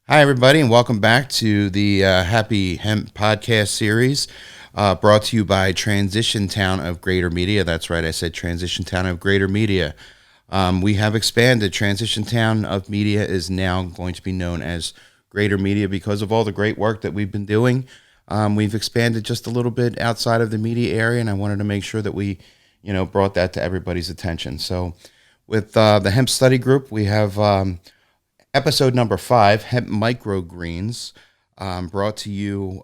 Hi, everybody, and welcome back to the Happy Hemp podcast series brought to you by Transition Town of Greater Media. That's right, I said Transition Town of Greater Media. We have expanded. Transition Town of Media is now going to be known as Greater Media because of all the great work that we've been doing. We've expanded just a little bit outside of the media area, and I wanted to make sure that we, brought that to everybody's attention. So, with the Hemp Study Group, we have episode number 5, Hemp Microgreens, brought to you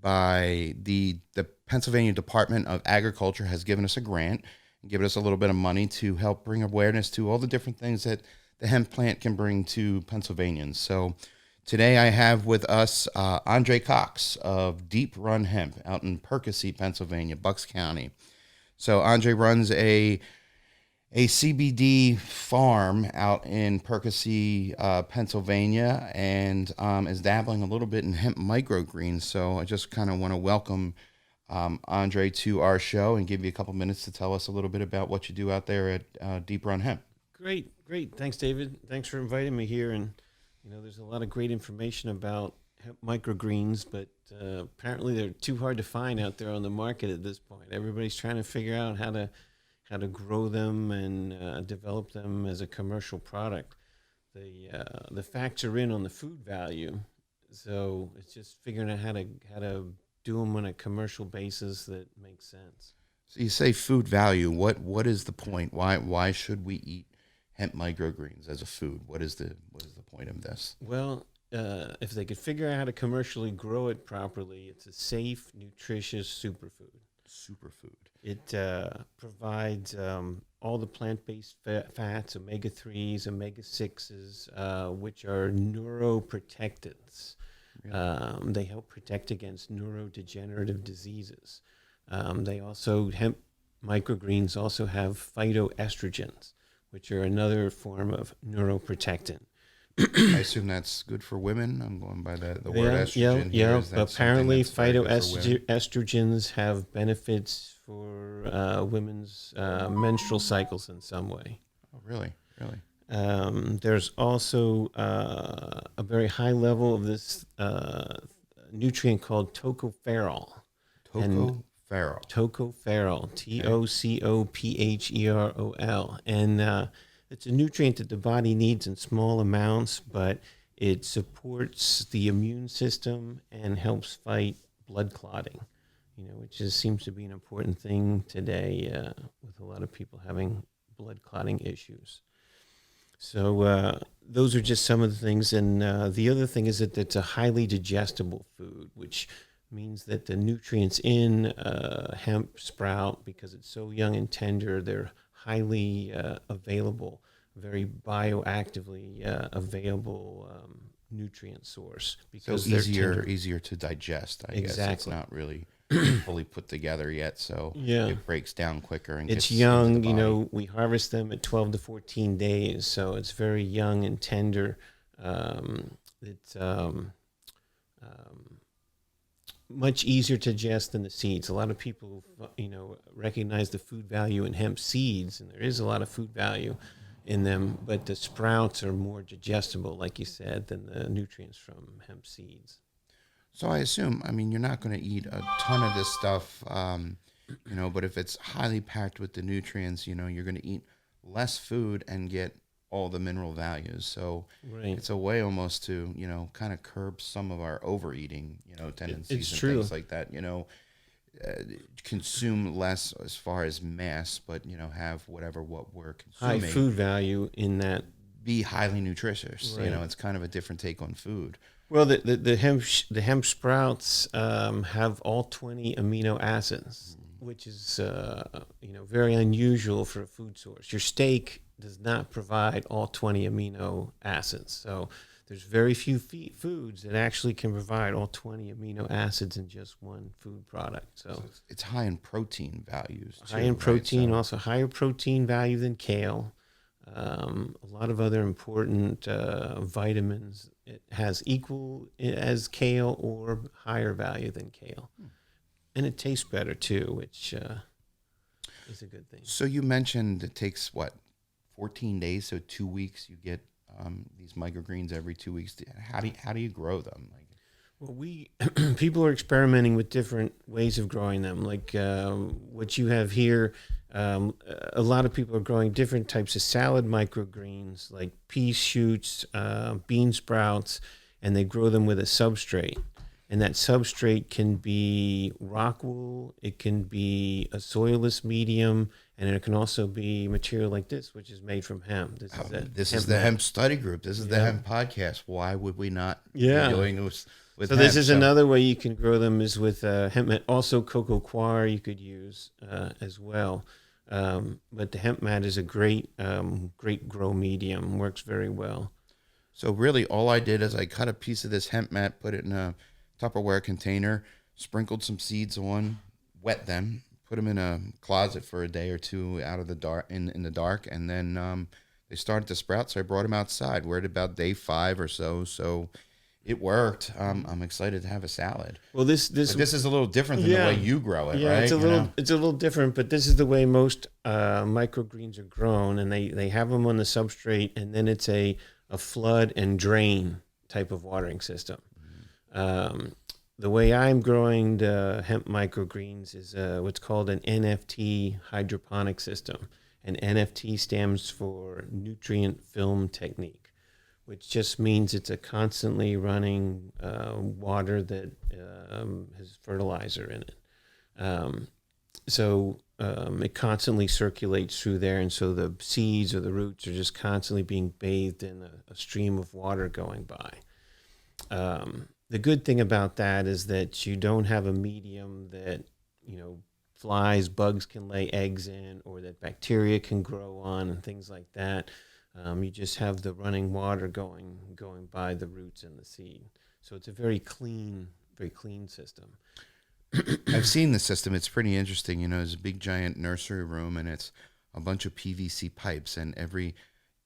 by the Pennsylvania Department of Agriculture has given us a grant and given us a little bit of money to help bring awareness to all the different things that the hemp plant can bring to Pennsylvanians. So today I have with us Andre Cox of Deep Run Hemp out in Perkasie, Pennsylvania, Bucks County. So Andre runs a CBD farm out in Perkasie, Pennsylvania, and is dabbling a little bit in hemp microgreens. So I just kind of want to welcome Andre to our show and give you a couple minutes to tell us a little bit about what you do out there at Deep Run Hemp. Great. Thanks, David. Thanks for inviting me here. And, there's a lot of great information about hemp microgreens, but apparently they're too hard to find out there on the market at this point. Everybody's trying to figure out how to grow them and develop them as a commercial product. The facts are in on the food value, so it's just figuring out how to do them on a commercial basis that makes sense. So you say food value. What is the point? Why should we eat hemp microgreens as a food? What is the point of this? Well, if they could figure out how to commercially grow it properly, it's a safe, nutritious superfood. Superfood. It provides all the plant-based fats, omega-3s, omega-6s, which are neuroprotectants. Really? They help protect against neurodegenerative diseases. Hemp microgreens also have phytoestrogens, which are another form of neuroprotectant. I assume that's good for women. I'm going by the word estrogen. Yeah. Apparently, phytoestrogens have benefits for women's menstrual cycles in some way. Oh, really? There's also a very high level of this nutrient called tocopherol. Tocopherol, Tocopherol, and it's a nutrient that the body needs in small amounts, but it supports the immune system and helps fight blood clotting, which seems to be an important thing today with a lot of people having blood clotting issues. So those are just some of the things. And the other thing is that it's a highly digestible food, which means that the nutrients in hemp sprout, because it's so young and tender, they're highly available, very bioactively available nutrient source. Because so easier to digest. I guess it's not really fully put together yet, so it breaks down quicker. And it's young. We harvest them at 12 to 14 days, so it's very young and tender. It's much easier to digest than the seeds. A lot of people, recognize the food value in hemp seeds, and there is a lot of food value in them, but the sprouts are more digestible, like you said, than the nutrients from hemp seeds. So I assume, you're not going to eat a ton of this stuff, but if it's highly packed with the nutrients, you're going to eat less food and get all the mineral values. So It's a way almost to, kind of curb some of our overeating, tendencies things like that, consume less as far as mass, but, have what we're consuming. High food value in that. Be highly nutritious. Right. It's kind of a different take on food. Well, the hemp sprouts have all 20 amino acids, which is, very unusual for a food source. Your steak does not provide all 20 amino acids. So there's very few foods that actually can provide all 20 amino acids in just one food product. So it's high in protein values too, high in protein, right? also higher protein value than kale. A lot of other important vitamins. It has equal as kale or higher value than kale. And it tastes better too, which is a good thing. So you mentioned it takes 14 days, so 2 weeks you get these microgreens every 2 weeks. How do you grow them? Like, Well, people are experimenting with different ways of growing them. Like what you have here, a lot of people are growing different types of salad microgreens, like pea shoots, bean sprouts, and they grow them with a substrate. And that substrate can be rock wool, it can be a soilless medium, and it can also be material like this, which is made from hemp. This is the hemp study group. This is the hemp podcast. Why would we not be doing this with so hemp? this is another way you can grow them is with hemp. Also, cocoa coir you could use as well. But the hemp mat is a great grow medium. Works very well. So really, all I did is I cut a piece of this hemp mat, put it in a Tupperware container, sprinkled some seeds on, wet them, put them in a closet for a day or two out of the dark in the dark, and then they started to sprout. So I brought them outside. We're at about day 5 or so. So it worked. I'm excited to have a salad. Well, this is a little different than the way you grow it, yeah, right? it's a little different, but this is the way most microgreens are grown, and they have them on the substrate, and then it's a flood and drain type of watering system. The way I'm growing the hemp microgreens is what's called an NFT hydroponic system. And NFT stands for nutrient film technique, which just means it's a constantly running water that has fertilizer in it. So it constantly circulates through there, and so the seeds or the roots are just constantly being bathed in a stream of water going by. The good thing about that is that you don't have a medium that, flies, bugs can lay eggs in, or that bacteria can grow on and things like that. You just have the running water going by the roots and the seed. So it's a very clean system. I've seen the system. It's pretty interesting. There's a big giant nursery room, and it's a bunch of PVC pipes, and every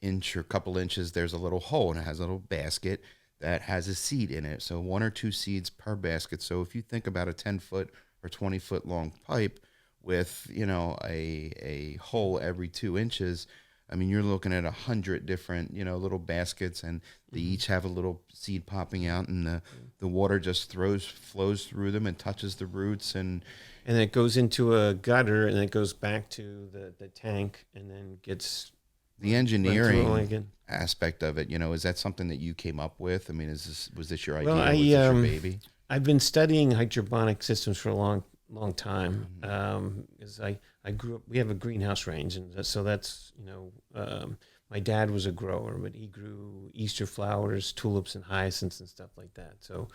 inch or couple inches there's a little hole, and it has a little basket that has a seed in it. So 1 or 2 seeds per basket. So if you think about a 10-foot or 20-foot long pipe with, a hole every 2 inches, I mean, you're looking at 100 different, little baskets, and they each have a little seed popping out, and the water just flows through them and touches the roots, and it goes into a gutter, and it goes back to the tank, and then gets the engineering aspect of it. Is that something that you came up with? I mean, was this your idea? Well, was this your baby? I've been studying hydroponic systems for a long time. Because I grew up, we have a greenhouse range, and so that's, my dad was a grower, but he grew Easter flowers, tulips, and hyacinths and stuff like that. So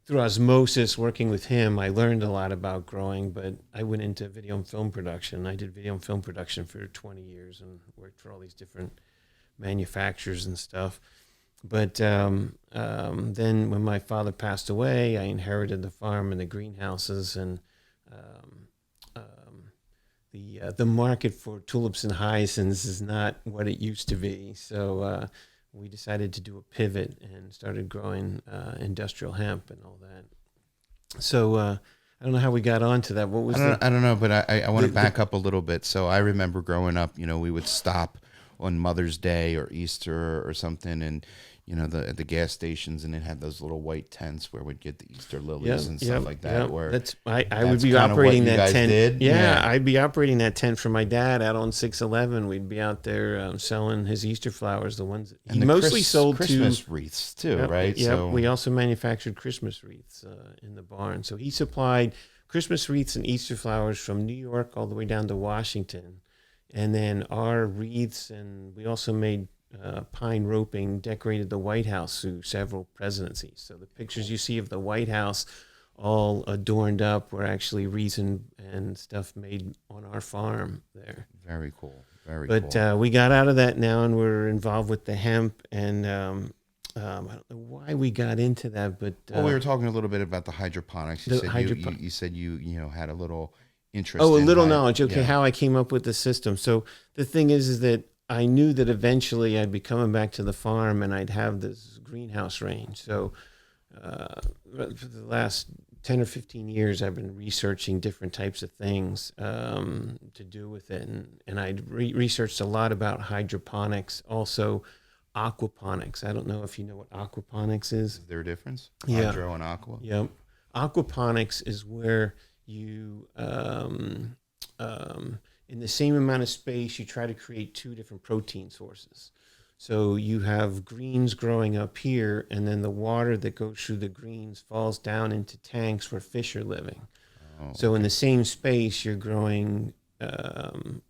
through osmosis, working with him, I learned a lot about growing, but I went into video and film production. I did video and film production for 20 years and worked for all these different manufacturers and stuff. But then when my father passed away, I inherited the farm and the greenhouses, and the market for tulips and hyacinths is not what it used to be. So we decided to do a pivot and started growing industrial hemp and all that. So I don't know how we got onto that. What was I don't know, but I want to back up a little bit. So I remember growing up, we would stop on Mother's Day or Easter or something, and at the gas stations, and it had those little white tents where we'd get the Easter lilies and stuff like that. Where I would be operating that tent. Did? Yeah, I'd be operating that tent for my dad out on 611. We'd be out there selling his Easter flowers, the ones that he mostly sold Christmas wreaths too, right? Yeah, so we also manufactured Christmas wreaths in the barn. So he supplied Christmas wreaths and Easter flowers from New York all the way down to Washington, and then our wreaths, and we also made pine roping, decorated the White House through several presidencies. So the pictures you see of the White House all adorned up were actually wreaths and stuff made on our farm there. Very cool. Cool. But we got out of that now, and we're involved with the hemp, and I don't know why we got into that, but we were talking a little bit about the hydroponics. You said you had a little interest. A little knowledge. Okay, how I came up with the system. So the thing is that I knew that eventually I'd be coming back to the farm and I'd have this greenhouse range. So for the last 10 or 15 years, I've been researching different types of things to do with it. And I'd researched a lot about hydroponics, also aquaponics. I don't know if you know what aquaponics is. Is there a difference? Yeah. Hydro and aqua? Yep. Aquaponics is where you, in the same amount of space, you try to create two different protein sources. So you have greens growing up here, and then the water that goes through the greens falls down into tanks where fish are living. Oh, So in the same space, you're growing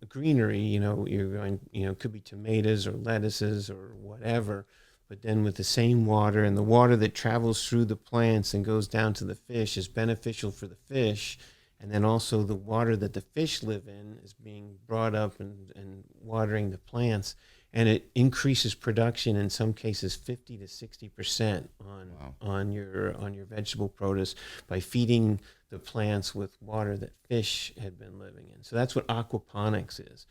greenery. You're growing, could be tomatoes or lettuces or whatever. But then with the same water, and the water that travels through the plants and goes down to the fish is beneficial for the fish. And then also the water that the fish live in is being brought up and watering the plants. And it increases production in some cases 50 to 60% on your vegetable produce by feeding the plants with water that fish had been living in. So that's what aquaponics is.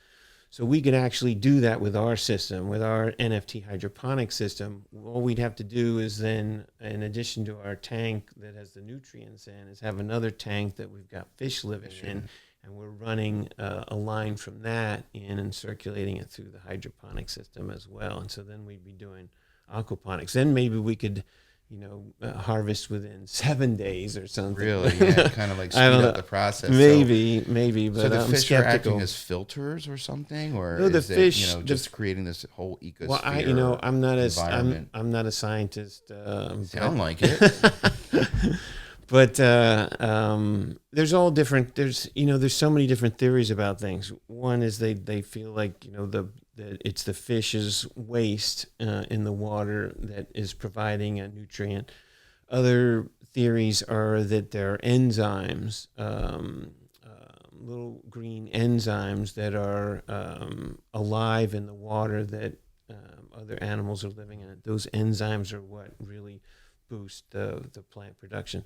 So we could actually do that with our system, with our NFT hydroponic system. All we'd have to do is then, in addition to our tank that has the nutrients in, is have another tank that we've got fish living in, and we're running a line from that in and circulating it through the hydroponic system as well. And so then we'd be doing aquaponics. Then maybe we could, harvest within 7 days or something. Really? Yeah, kind of like speed up the process. Maybe, but so the I'm fish skeptical. are acting as filters or something, or No, the is fish, it, just creating this whole ecosystem? Well, I'm not a scientist. Sound like it. But there's all different. There's so many different theories about things. One is they feel like it's the fish's waste in the water that is providing a nutrient. Other theories are that there are enzymes, little green enzymes that are alive in the water that other animals are living in. Those enzymes are what really boost the plant production.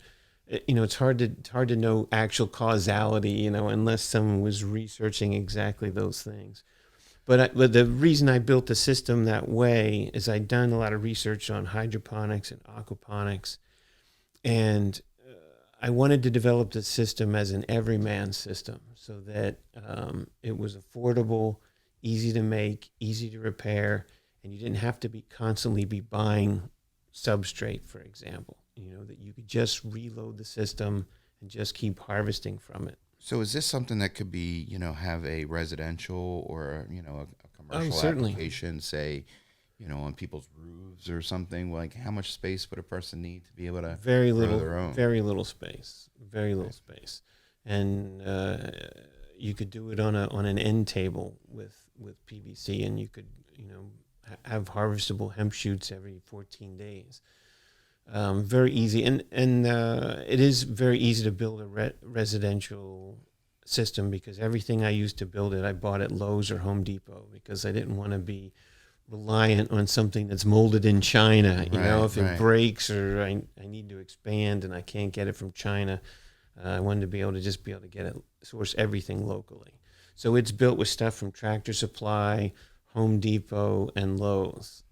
It's hard to know actual causality, unless someone was researching exactly those things. But the reason I built the system that way is I'd done a lot of research on hydroponics and aquaponics, and I wanted to develop the system as an everyman system so that it was affordable, easy to make, easy to repair, and you didn't have to constantly be buying substrate, for example. That you could just reload the system and just keep harvesting from it. So is this something that could be, have a residential or, a commercial certainly. application, say, on people's roofs or something? Like, how much space would a person need to be able to very grow little, their own? Very little space, space. And you could do it on an end table with PVC, and you could, have harvestable hemp shoots every 14 days. Very easy, and it is very easy to build a residential system because everything I used to build it, I bought at Lowe's or Home Depot because I didn't want to be reliant on something that's molded in China. If it breaks or I need to expand and I can't get it from China, I wanted to be able to get it, source everything locally. So it's built with stuff from Tractor Supply, Home Depot, and Lowe's.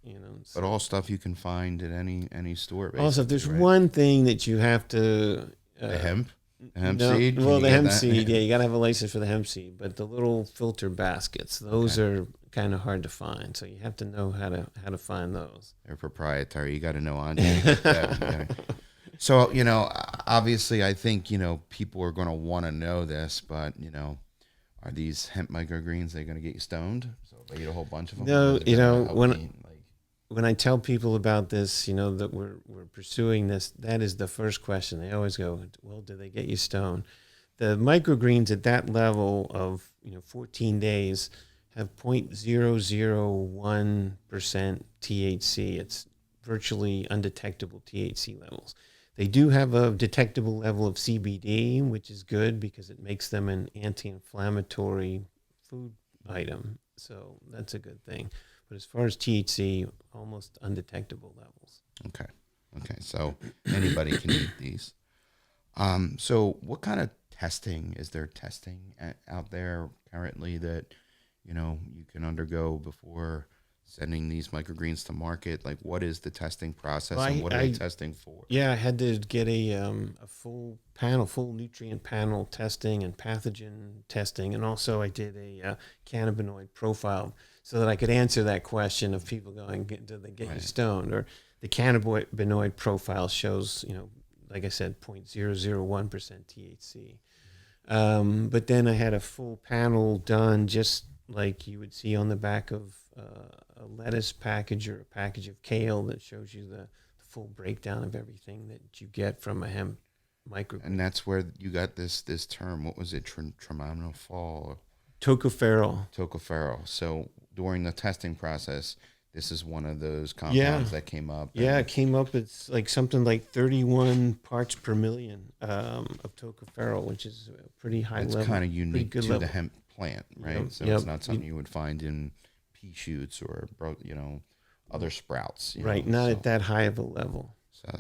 But all stuff you can find at any store. Also, if there's one thing that you have to the hemp no, seed. Well, the hemp seed, yeah, you gotta have a license for the hemp seed. But the little filter baskets, those are kind of hard to find. So you have to know how to find those. They're proprietary. You got to know Andre. So obviously, I think people are going to want to know this, but are these hemp microgreens? They're going to get you stoned? So if I eat a whole bunch of them. No, when I tell people about this, that we're pursuing this, that is the first question. They always go, well, do they get you stoned? The microgreens at that level of 14 days have 0.001% THC. It's virtually undetectable THC levels. They do have a detectable level of CBD, which is good because it makes them an anti-inflammatory food item. So that's a good thing. But as far as THC, almost undetectable levels. Okay. So anybody can eat these. So what kind of testing is there out there currently that, you can undergo before sending these microgreens to market? Like, what is the testing process and what are they testing for? Yeah, I had to get a full nutrient panel testing and pathogen testing. And also I did a cannabinoid profile. so that I could answer that question of people going, do they get you stoned? Or the cannabinoid profile shows, like I said, 0.001% THC. But then I had a full panel done just like you would see on the back of a lettuce package or a package of kale that shows you the full breakdown of everything that you get from a hemp microgreen. And that's where you got this term. What was it? Tocopherol. Tocopherol. So during the testing process, this is one of those compounds that came up. Yeah, it came up. It's like something like 31 parts per million of tocopherol, which is a pretty high level. It's kind of unique to level. the hemp plant, right? Yep. So it's not something you would find in pea shoots or other sprouts. Right, not at that high of a level. So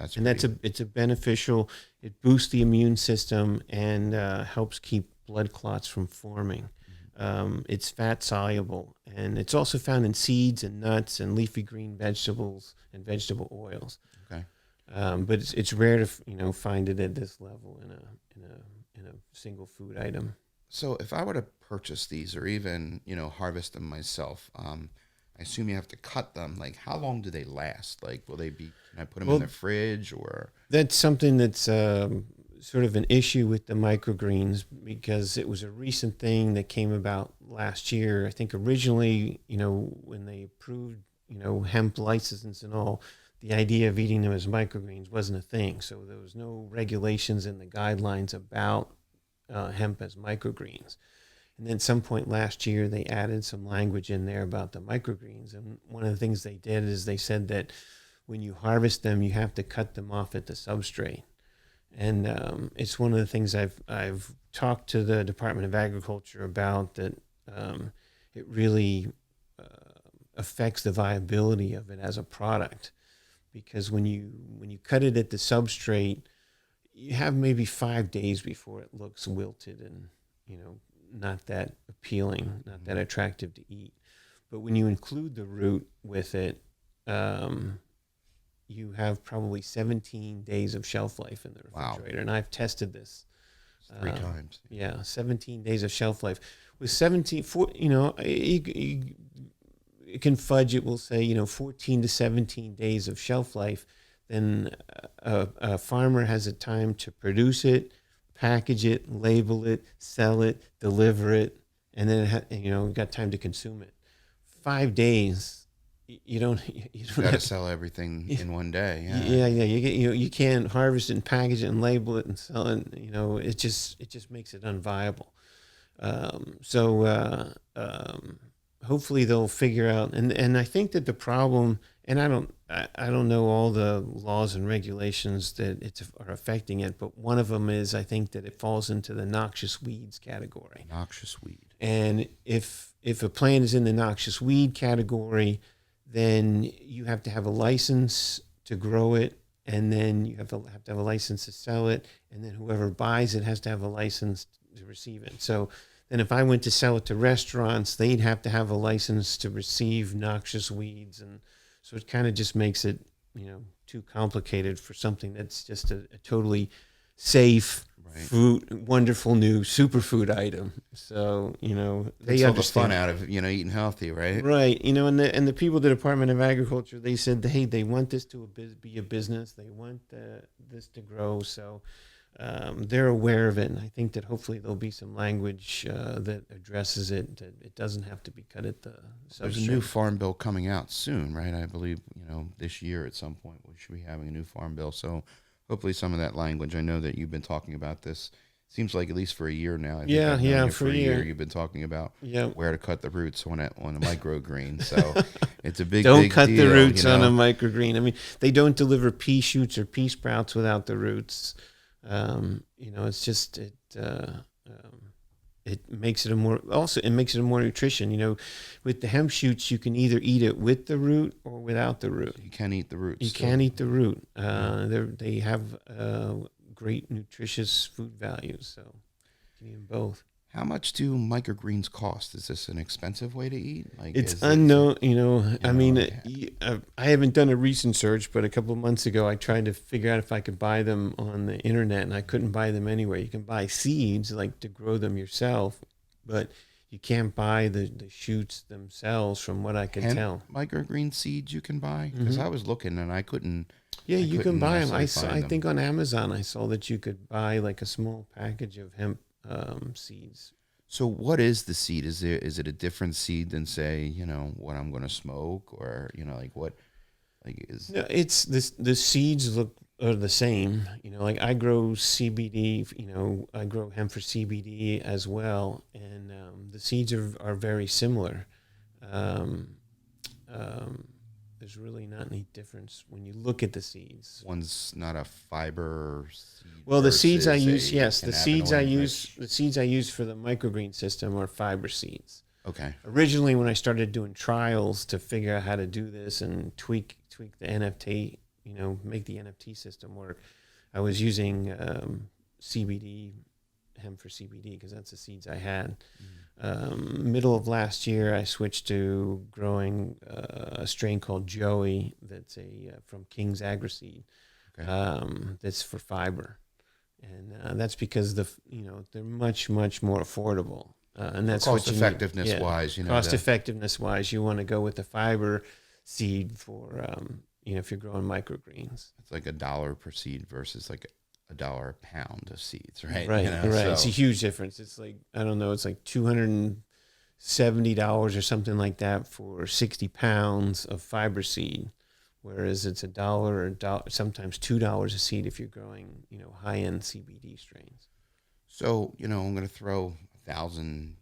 it's a beneficial. It boosts the immune system and helps keep blood clots from forming. It's fat soluble, and it's also found in seeds and nuts and leafy green vegetables and vegetable oils. Okay, but it's rare to find it at this level in a single food item. So if I were to purchase these or even harvest them myself, I assume you have to cut them. Like, how long do they last? Like, will they be? Can I put them in the fridge or? That's something that's sort of an issue with the microgreens because it was a recent thing that came about last year. I think originally, when they approved, hemp licenses and all, the idea of eating them as microgreens wasn't a thing. So there was no regulations in the guidelines about hemp as microgreens. And then at some point last year, they added some language in there about the microgreens. And one of the things they did is they said that when you harvest them, you have to cut them off at the substrate. And it's one of the things I've talked to the Department of Agriculture about, that it really affects the viability of it as a product. Because when you cut it at the substrate, you have maybe 5 days before it looks wilted and, not that appealing, not that attractive to eat. But when you include the root with it, you have probably 17 days of shelf life in the refrigerator. Wow. And I've tested this 3 times. Yeah, 17 days of shelf life. With 17, it can fudge it, will say, 14 to 17 days of shelf life. Then a farmer has a time to produce it, package it, label it, sell it, deliver it, and then got time to consume it. 5 days, you don't got to sell everything in one day. Yeah. You can't harvest it and package it and label it and sell it. It just makes it unviable. Hopefully they'll figure out, and I think that the problem, and I don't know all the laws and regulations that are affecting it, but one of them is I think that it falls into the noxious weeds category. Noxious weed. And if a plant is in the noxious weed category, then you have to have a license to grow it, and then you have to have a license to sell it, and then whoever buys it has to have a license to receive it. So then if I went to sell it to restaurants, they'd have to have a license to receive noxious weeds. And so it kind of just makes it, too complicated for something that's just a totally safe, food, wonderful new superfood item. So, they understand the fun out of, eating healthy, right? Right. And the people at the Department of Agriculture, they said, hey, they want this to be a business. They want this to grow. So they're aware of it, and I think that hopefully there'll be some language that addresses it. That it doesn't have to be cut at the substrate. There's a new farm bill coming out soon, right? I believe this year at some point we should be having a new farm bill. So hopefully some of that language. I know that you've been talking about this. Seems like at least for a year now. I think for a year you've been talking about where to cut the roots on a microgreen. So it's a big don't cut deal, the roots on a microgreen. I mean, they don't deliver pea shoots or pea sprouts without the roots. It's just it makes it a more nutrition. With the hemp shoots, you can either eat it with the root or without the root. You can eat the roots. You can eat the root. They have great nutritious food values, so you can eat them both. How much do microgreens cost? Is this an expensive way to eat? It's unknown. I haven't done a recent search, but a couple of months ago, I tried to figure out if I could buy them on the internet, and I couldn't buy them anywhere. You can buy seeds, like to grow them yourself, but You can't buy the shoots themselves, from what I can Hemp tell. microgreen seeds you can buy, because I was looking and I couldn't. Yeah, I you can couldn't buy them. necessarily find I them. think on Amazon I saw that you could buy like a small package of hemp seeds. So what is the seed? Is it a different seed than, say, what I'm going to smoke, or like what, like is No, it's this. The seeds are the same. Like I grow CBD. I grow hemp for CBD as well, and the seeds are very similar. Um, um, there's really not any difference when you look at the seeds. one's not a fiber seed Well, the seeds I versus use, a yes, cannabinoid rich? the seeds I use for the microgreen system are fiber seeds. Okay. Originally, when I started doing trials to figure out how to do this and tweak the NFT, make the NFT system work, I was using CBD, hemp for CBD, because that's the seeds I had. Middle of last year, I switched to growing a strain called Joey that's from King's Agriseed. Okay. That's for fiber, and that's because they're much more affordable, and that's Cost what you effectiveness need. Yeah. wise, Cost effectiveness wise, you want to go with the fiber seed for if you're growing microgreens. it's like $1 per seed versus like $1 a pound of seeds, right? Right, right. It's a So huge difference. It's like, I don't know, it's like $270 or something like that for 60 pounds of fiber seed, whereas it's $1 or sometimes $2 a seed if you're growing high end CBD strains. so I'm going to throw 1,000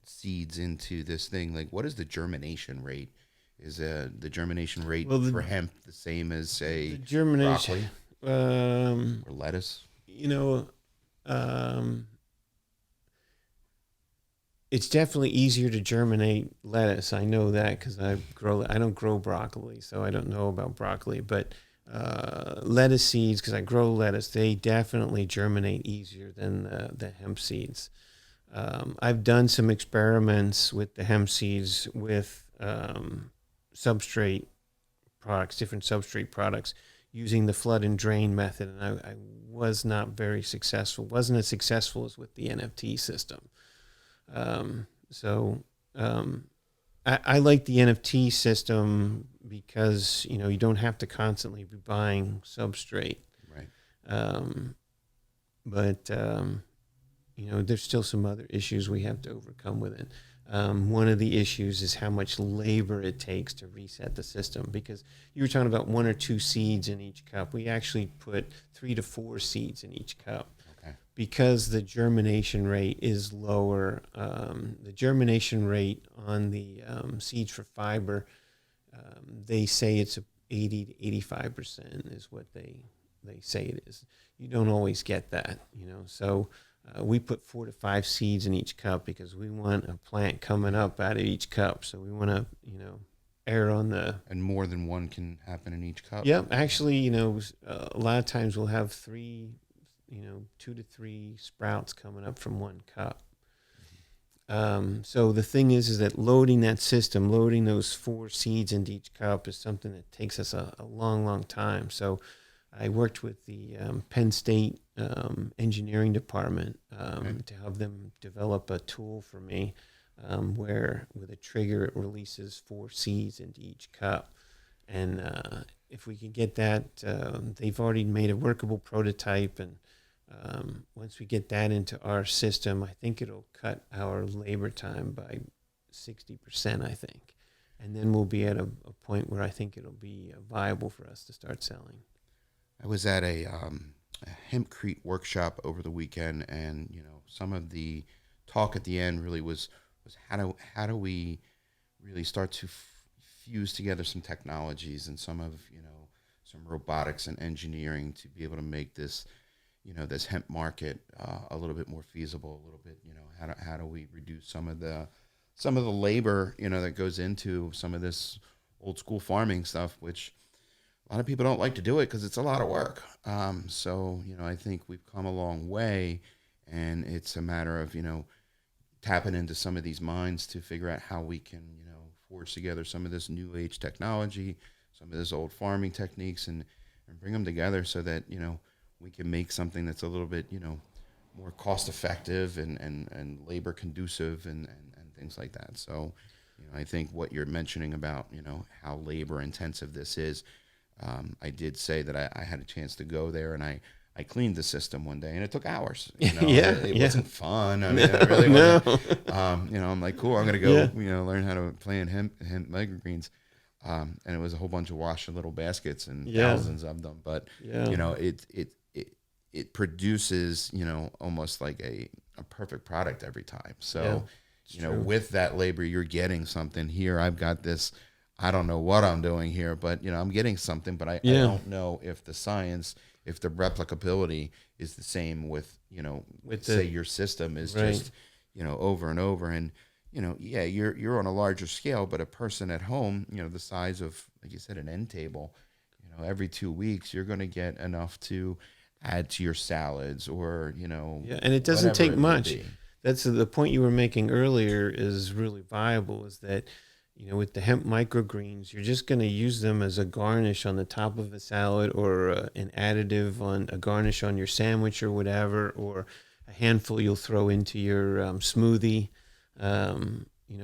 seeds into this thing. Like, what is the germination rate? Is the germination rate Well, for hemp the same as, the say, germination, broccoli or lettuce? um, it's definitely easier to germinate lettuce. I know that because I don't grow broccoli, so I don't know about broccoli. But lettuce seeds, because I grow lettuce, they definitely germinate easier than the hemp seeds. I've done some experiments with the hemp seeds with substrate products, different substrate products, using the flood and drain method, and I was not very successful. Wasn't as successful as with the NFT system. So I like the NFT system because you don't have to constantly be buying substrate. Right. But there's still some other issues we have to overcome with it. One of the issues is how much labor it takes to reset the system, because you were talking about 1 or 2 seeds in each cup. We actually put 3 to 4 seeds in each cup. Okay. Because the germination rate is lower. The germination rate on the seeds for fiber, they say it's 80 to 85% is what they say it is. You don't always get that, so we put 4 to 5 seeds in each cup because we want a plant coming up out of each cup. So we want to, err on the... And more than one can happen in each cup? Yeah, actually, a lot of times we'll have 2 to 3 sprouts coming up from one cup. So the thing is that loading those 4 seeds into each cup is something that takes us a long time. So I worked with the Penn State engineering department to have them develop a tool for me where with a trigger it releases 4 seeds into each cup. And if we can get that, they've already made a workable prototype, and once we get that into our system, I think it'll cut our labor time by 60%, I think. And then we'll be at a point where I think it'll be viable for us to start selling. I was at a hempcrete workshop over the weekend, and some of the talk at the end really was how do we really start to fuse together some technologies and some robotics and engineering to be able to make this this hemp market a little bit more feasible, a little bit how do we reduce some of the labor that goes into some of this old school farming stuff, which a lot of people don't like to do it because it's a lot of work. So I think we've come a long way, and it's a matter of tapping into some of these minds to figure out how we can forge together some of this new age technology, some of this old farming techniques, and bring them together so that we can make something that's a little bit more cost effective and labor conducive and things like that. So, I think what you're mentioning about, how labor intensive this is, I did say that I had a chance to go there, and I cleaned the system one day, and it took hours. It wasn't fun. I mean, it really wasn't. I'm like, cool, I'm gonna go, learn how to plant hemp microgreens, and it was a whole bunch of wash in little baskets and thousands of them. But it produces, almost like a perfect product every time. So, with that labor, you're getting something. Here, I've got this. I don't know what I'm doing here, but I'm getting something. But I don't know if the science, if the replicability is the same with say your system is just over and over, and you're on a larger scale, but a person at home, the size of, like you said, an end table, every 2 weeks you're going to get enough to add to your salads, or and it doesn't take much. That's the point you were making earlier is really viable, is that with the hemp microgreens, you're just going to use them as a garnish on the top of a salad, or an additive on a garnish on your sandwich or whatever, or a handful you'll throw into your smoothie,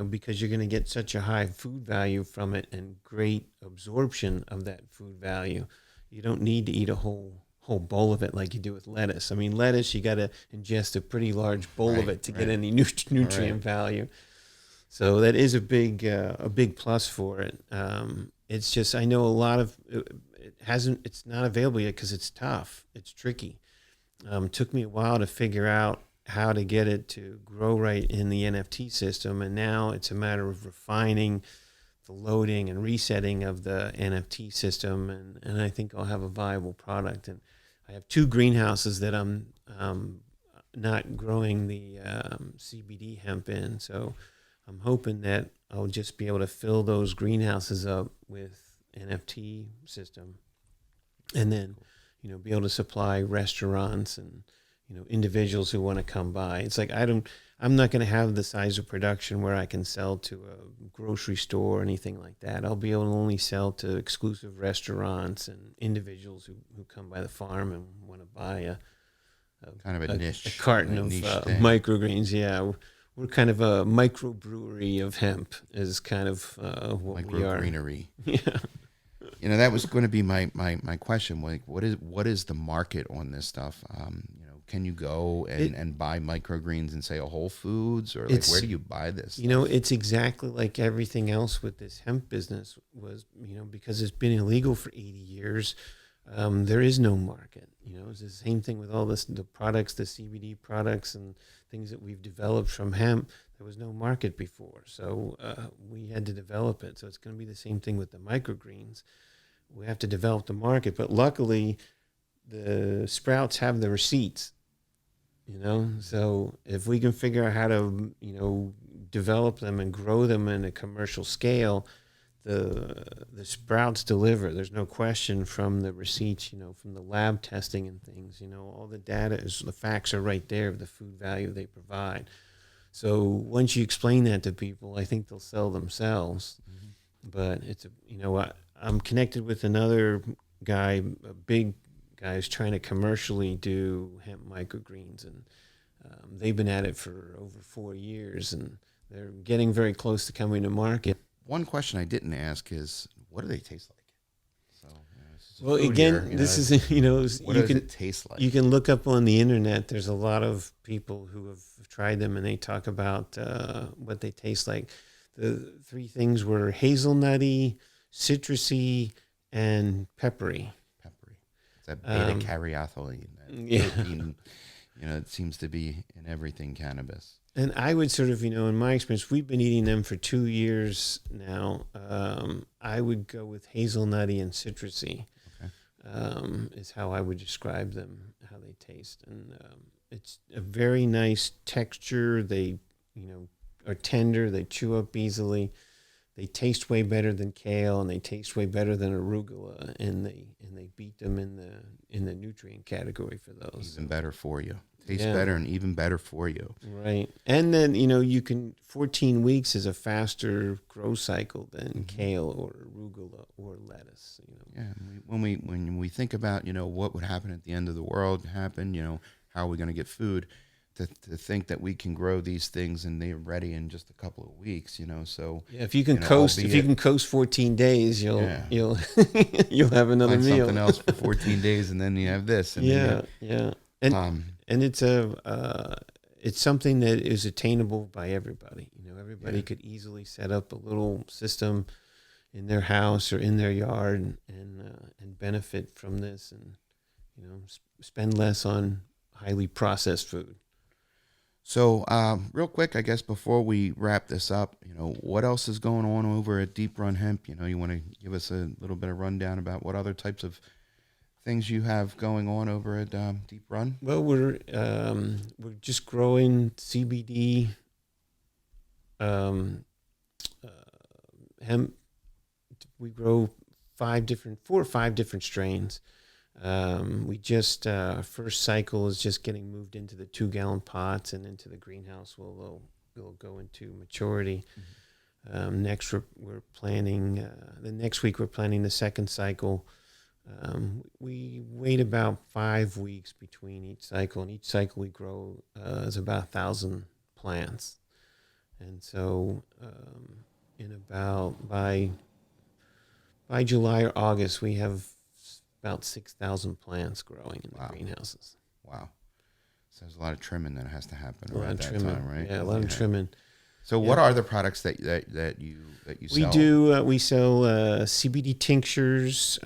because you're going to get such a high food value from it and great absorption of that food value. You don't need to eat a whole bowl of it like you do with lettuce. I mean, lettuce, you got to ingest a pretty large bowl of it to get any nutrient value. So that is a big plus for it. It's just, I know a lot of it's not available yet because it's tough. It's tricky. Took me a while to figure out how to get it to grow right in the NFT system, and now it's a matter of refining the loading and resetting of the NFT system, and I think I'll have a viable product. And I have 2 greenhouses that I'm not growing the CBD hemp in, so I'm hoping that I'll just be able to fill those greenhouses up with NFT system, and then be able to supply restaurants and individuals who want to come by. It's like I'm not going to have the size of production where I can sell to a grocery store or anything like that. I'll be able to only sell to exclusive restaurants and individuals who come by the farm and want to buy a carton of microgreens. Yeah, we're kind of a microbrewery of hemp is kind of what we are. Microgreenery. Yeah. That was going to be my question. Like, what is the market on this stuff? Can you go and buy microgreens in, say, a Whole Foods, or like, where do you buy this stuff? It's exactly like everything else with this hemp business was, because it's been illegal for 80 years. There is no market. It's the same thing with all the products, the CBD products and things that we've developed from hemp. There was no market before, so we had to develop it. So it's going to be the same thing with the microgreens. We have to develop the market, but luckily the sprouts have the receipts. So if we can figure out how to, develop them and grow them in a commercial scale, the sprouts deliver. There's no question from the receipts, from the lab testing and things, all the data the facts are right there of the food value they provide. So once you explain that to people, I think they'll sell themselves. Mm-hmm. But it's, I'm connected with another guy, a big guy who's trying to commercially do hemp microgreens, and they've been at it for over 4 years, and they're getting very close to coming to market. One question I didn't ask is, what do they taste like? So, well, again, this is, what does it taste like? You can look up on the internet. There's a lot of people who have tried them, and they talk about what they taste like. The 3 things were hazelnutty, citrusy, and peppery. It's that beta-caryophyllene. Protein, it seems to be in everything cannabis. And I would sort of, in my experience, we've been eating them for 2 years now. I would go with hazelnutty and citrusy. Okay. Is how I would describe them, how they taste. And it's a very nice texture. They, are tender. They chew up easily. They taste way better than kale, and they taste way better than arugula, and they beat them in the nutrient category for those. Even better for you. Tastes better and even better for you. Right. And then, you can, 14 weeks is a faster growth cycle than kale or arugula or lettuce. Yeah. When we think about, what would happen at the end of the world happen, how are we going to get food? to think that we can grow these things and they're ready in just a couple of weeks, so Yeah, if you can coast, if you can coast 14 days, you'll you'll have another find meal. something else for 14 days, and then you have this. And and it's something that is attainable by everybody. Everybody could easily set up a little system in their house or in their yard and benefit from this, and spend less on highly processed food. So, real quick, I guess before we wrap this up, what else is going on over at Deep Run Hemp? You want to give us a little bit of rundown about what other types of things you have going on over at Deep Run? Well, we're just growing CBD hemp. We grow 4 or 5 different strains. We just first cycle is just getting moved into the 2-gallon pots and into the greenhouse. We'll go into maturity. Next we're planning the next week. We're planning the second cycle. We wait about 5 weeks between each cycle, and each cycle we grow is about 1,000 plants. And so, in about by July or August, we have about 6,000 plants growing in the greenhouses. Wow. So there's a lot of trimming that has to happen around that time, right? Yeah, a lot of trimming. So what are the products that you sell? We sell CBD tinctures.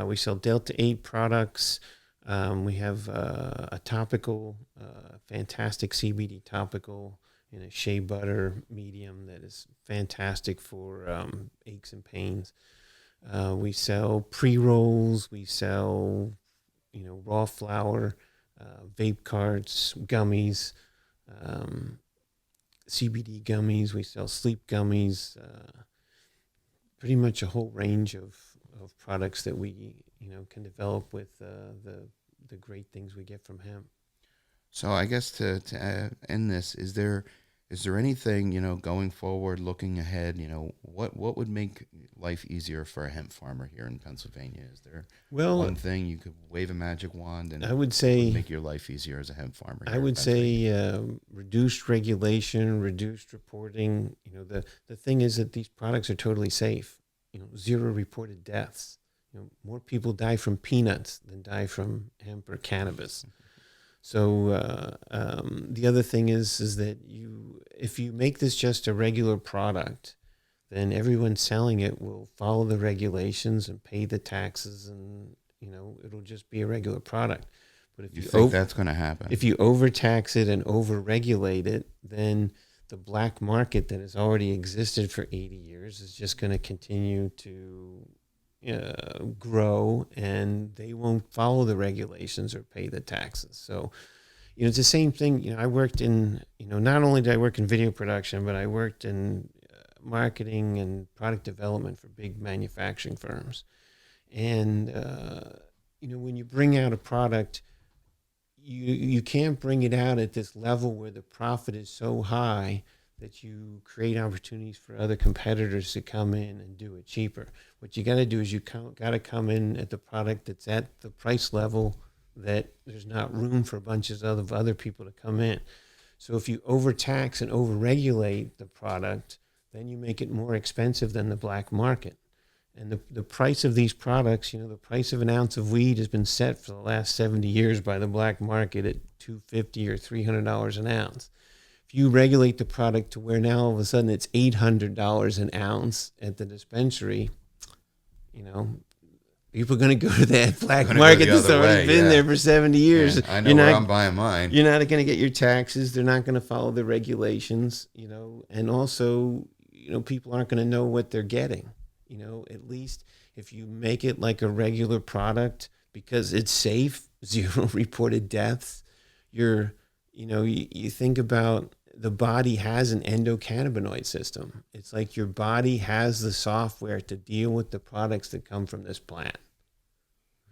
We sell Delta 8 products. We have a topical, fantastic CBD topical in a shea butter medium that is fantastic for aches and pains. We sell pre-rolls. We sell, raw flour, vape carts, gummies, CBD gummies. We sell sleep gummies. Pretty much a whole range of products that we can develop with the great things we get from hemp. So I guess to end this, is there anything, going forward, looking ahead, what would make life easier for a hemp farmer here in Pennsylvania? Is there one thing you could wave a magic wand and I would say make your life easier as a hemp farmer? I would say reduced regulation, reduced reporting. The thing is that these products are totally safe. 0 reported deaths. More people die from peanuts than die from hemp or cannabis. So the other thing is that if you make this just a regular product, then everyone selling it will follow the regulations and pay the taxes, and it'll just be a regular product. But if you think that's going to happen, if you overtax it and overregulate it, then the black market that has already existed for 80 years is just going to continue to grow, and they won't follow the regulations or pay the taxes. So, it's the same thing. I worked in, not only did I work in video production, but I worked in marketing and product development for big manufacturing firms. And, when you bring out a product, you can't bring it out at this level where the profit is so high that you create opportunities for other competitors to come in and do it cheaper. What you got to do is you got to come in at the product that's at the price level that there's not room for bunches of other people to come in. So if you overtax and overregulate the product, then you make it more expensive than the black market. And the price of these products, the price of an ounce of weed has been set for the last 70 years by the black market at $250 or $300 an ounce. If you regulate the product to where now all of a sudden it's $800 an ounce at the dispensary, people are going to go to that black market that's already been there for 70 years. Yeah, I know where I'm buying mine. You're not going to get your taxes. They're not going to follow the regulations, and also, people aren't going to know what they're getting. At least if you make it like a regular product because it's safe, 0 reported deaths, you think about the body has an endocannabinoid system. It's like your body has the software to deal with the products that come from this plant.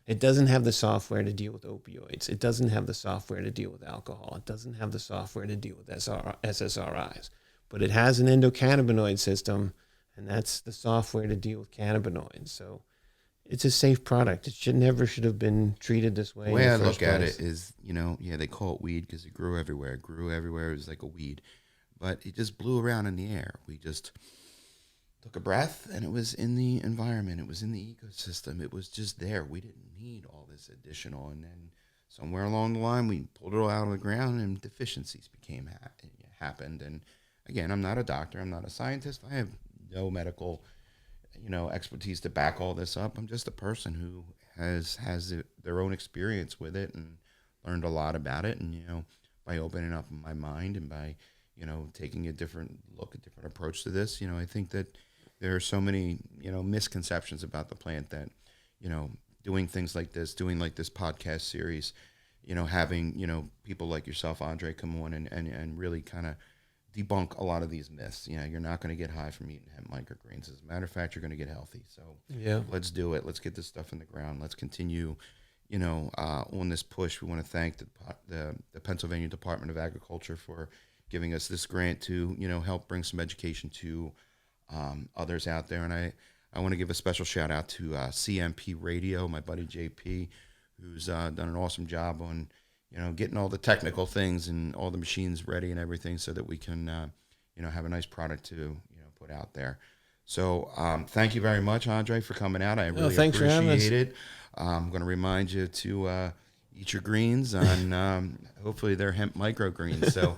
It doesn't have the software to deal with opioids. It doesn't have the software to deal with alcohol. It doesn't have the software to deal with SSRIs. But it has an endocannabinoid system, and that's the software to deal with cannabinoids. So it's a safe product. It should have been treated this way. The way in I the first look at place. it is, they call it weed because it grew everywhere. It grew everywhere. It was like a weed, but it just blew around in the air. We just took a breath, and it was in the environment. It was in the ecosystem. It was just there. We didn't need all this additional. And then somewhere along the line, we pulled it all out of the ground, and deficiencies happened. And again, I'm not a doctor. I'm not a scientist. I have no medical, expertise to back all this up. I'm just a person who has their own experience with it and learned a lot about it. And by opening up my mind and by taking a different look, a different approach to this, I think that there are so many, misconceptions about the plant that, doing things like this, doing like this podcast series, having, people like yourself, Andre, come on and really kind of debunk a lot of these myths. You're not going to get high from eating hemp microgreens. As a matter of fact, you're going to get healthy. So Yeah. let's do it. Let's get this stuff in the ground. Let's continue, on this push. We want to thank the Pennsylvania Department of Agriculture for giving us this grant to, help bring some education to others out there. And I want to give a special shout out to CMP Radio, my buddy JP, who's done an awesome job on, getting all the technical things and all the machines ready and everything so that we can, have a nice product to, put out there. So thank you very much, Andre, for coming out. I really thanks for having us. appreciate it. I'm going to remind you to eat your greens on hopefully they're hemp microgreens. So